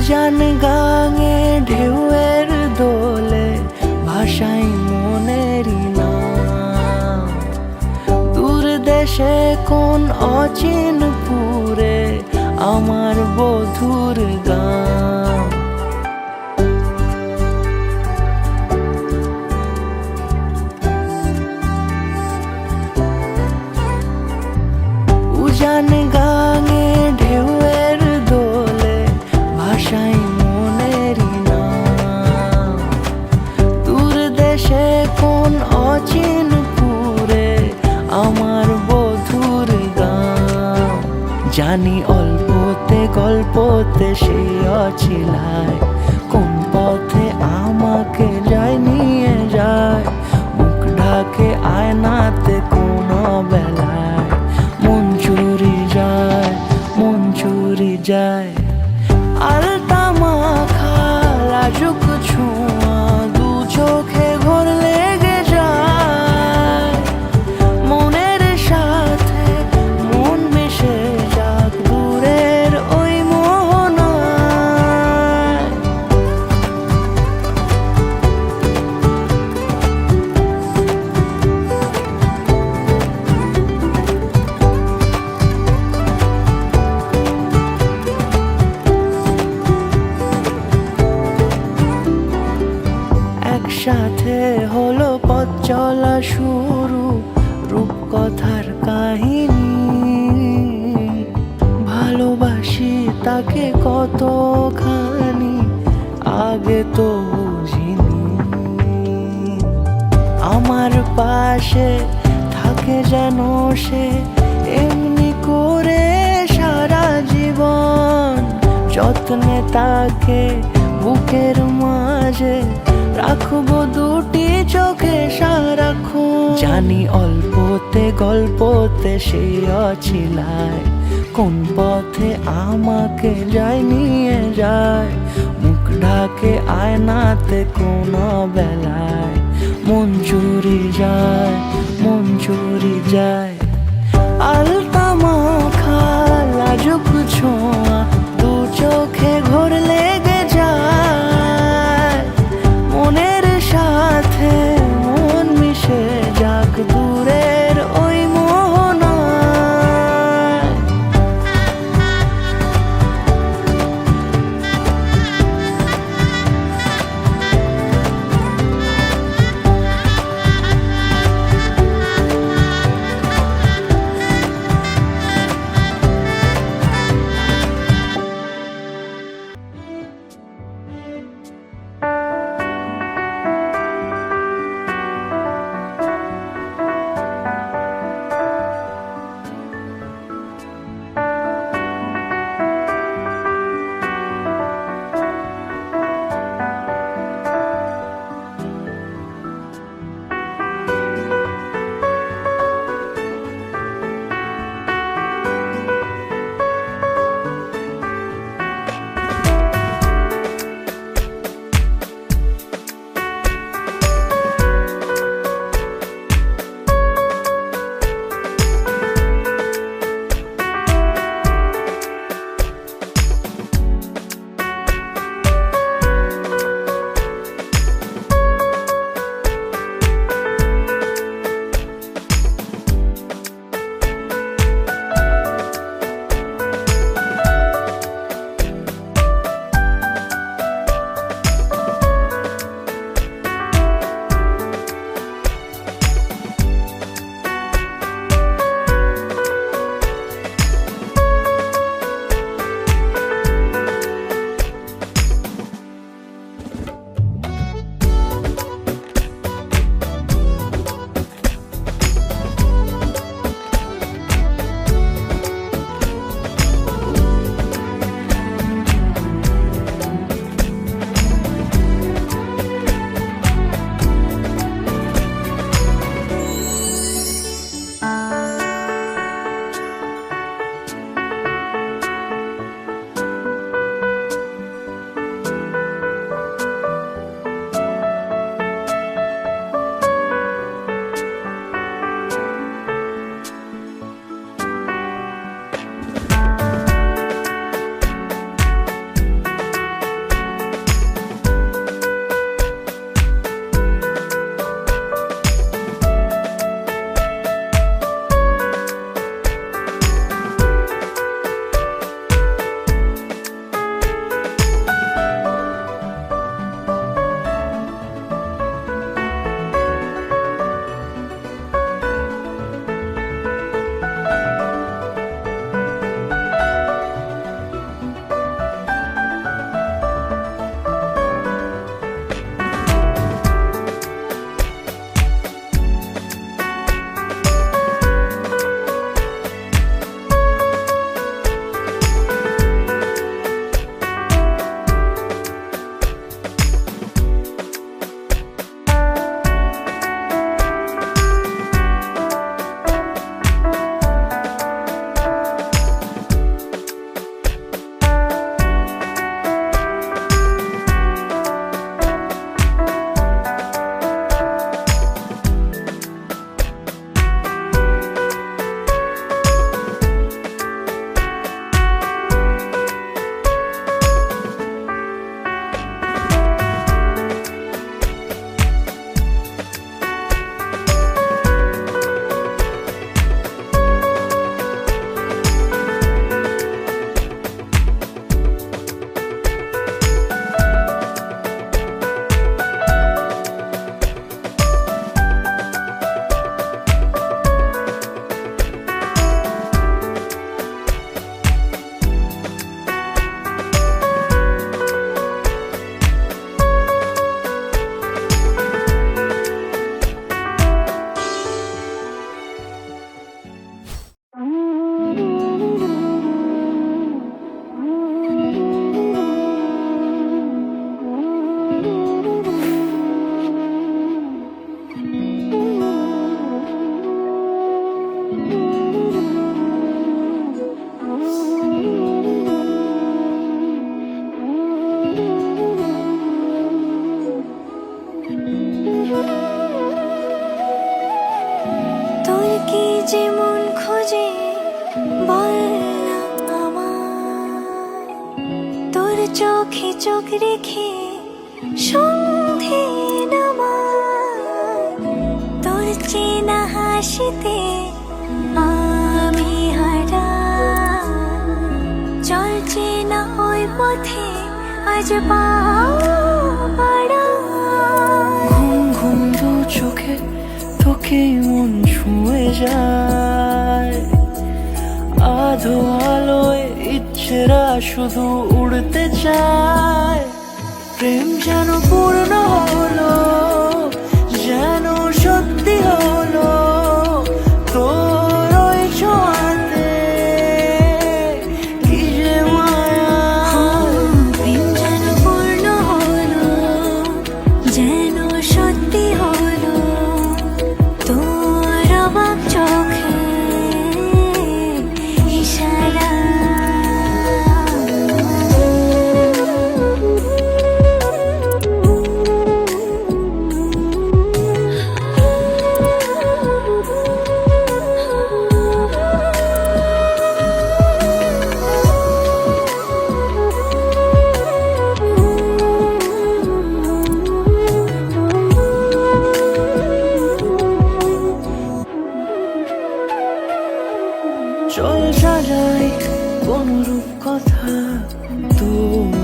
Speaker 4: উজান গাঙে ঢেউয়ের দোলে ভাষাই মনেরই নাম। দূর দেশে কোন অচিন পুরে আমার বধুর গান। উজান গাঙে ঢেউয়ের দোলে ভাষাই মনেরই নাম। দূর দেশে কোন অচিন পুরে আমার বধুর গান। জানি অল্পতে গল্পতে সে অছিলায় কোন পথে আমাকে যায় নিয়ে যায়। মুখ ঢাকে আয়নাতে কোন বেলায় মন চুরি যায়, মন চুরি যায়। আলতা মাখা লাজুক ছোঁয়া দু চোখে ঘোর লেগে যায়। মনের সাথে মন মিশে যাক দূরের ওই মোহনায়। একসাথে হলো পথ চলা শুরু, রূপকথার কাহিনী। ভালোবাসি তাকে কতখানি আগে তো বুঝিনি। আমার পাশে থাকে যেন সে এমনি করে সারা জীবন। যত্নে তাকে বুকের মাঝে রাখবো দুটি চোখে সারাক্ষণ। জানি অল্পতে গল্পতে সে অছিলায় কোন পথে আমাকে যায় নিয়ে যায়। মুখ ঢাকে আয়নাতে কোন বেলায় মন চুরি যায়, মন চুরি যায়। আলতা মাখা লাজুক ছোঁয়া দু চোখে ঘোর লেগে যায়। মনের সাথে মন মিশে যাক দূরের ওই মোহনায়।
Speaker 5: তোর চোখে চোখ রেখে সন্ধে নামায়, তোর চেনা হাসিতে আমি হারাই। চল চেনা ওই পথে আজ পা বাড়াই।
Speaker 4: ঘুম ঘুম দু চোখে তোকে মন ছুঁয়ে যায়, আধো আলোয় ইচ্ছেরা শুধু উড়তে চায়। প্রেম যেন পূর্ণ হলো, যেন সত্যি হলো তোর ওই ছোঁয়াতে, কি যে মায়া।
Speaker 5: প্রেম যেন পূর্ণ হলো, যেন সত্যি হলো তোর অবাক চোখে ইশারা।
Speaker 4: চল সাজাই কোন রূপ কথা তোর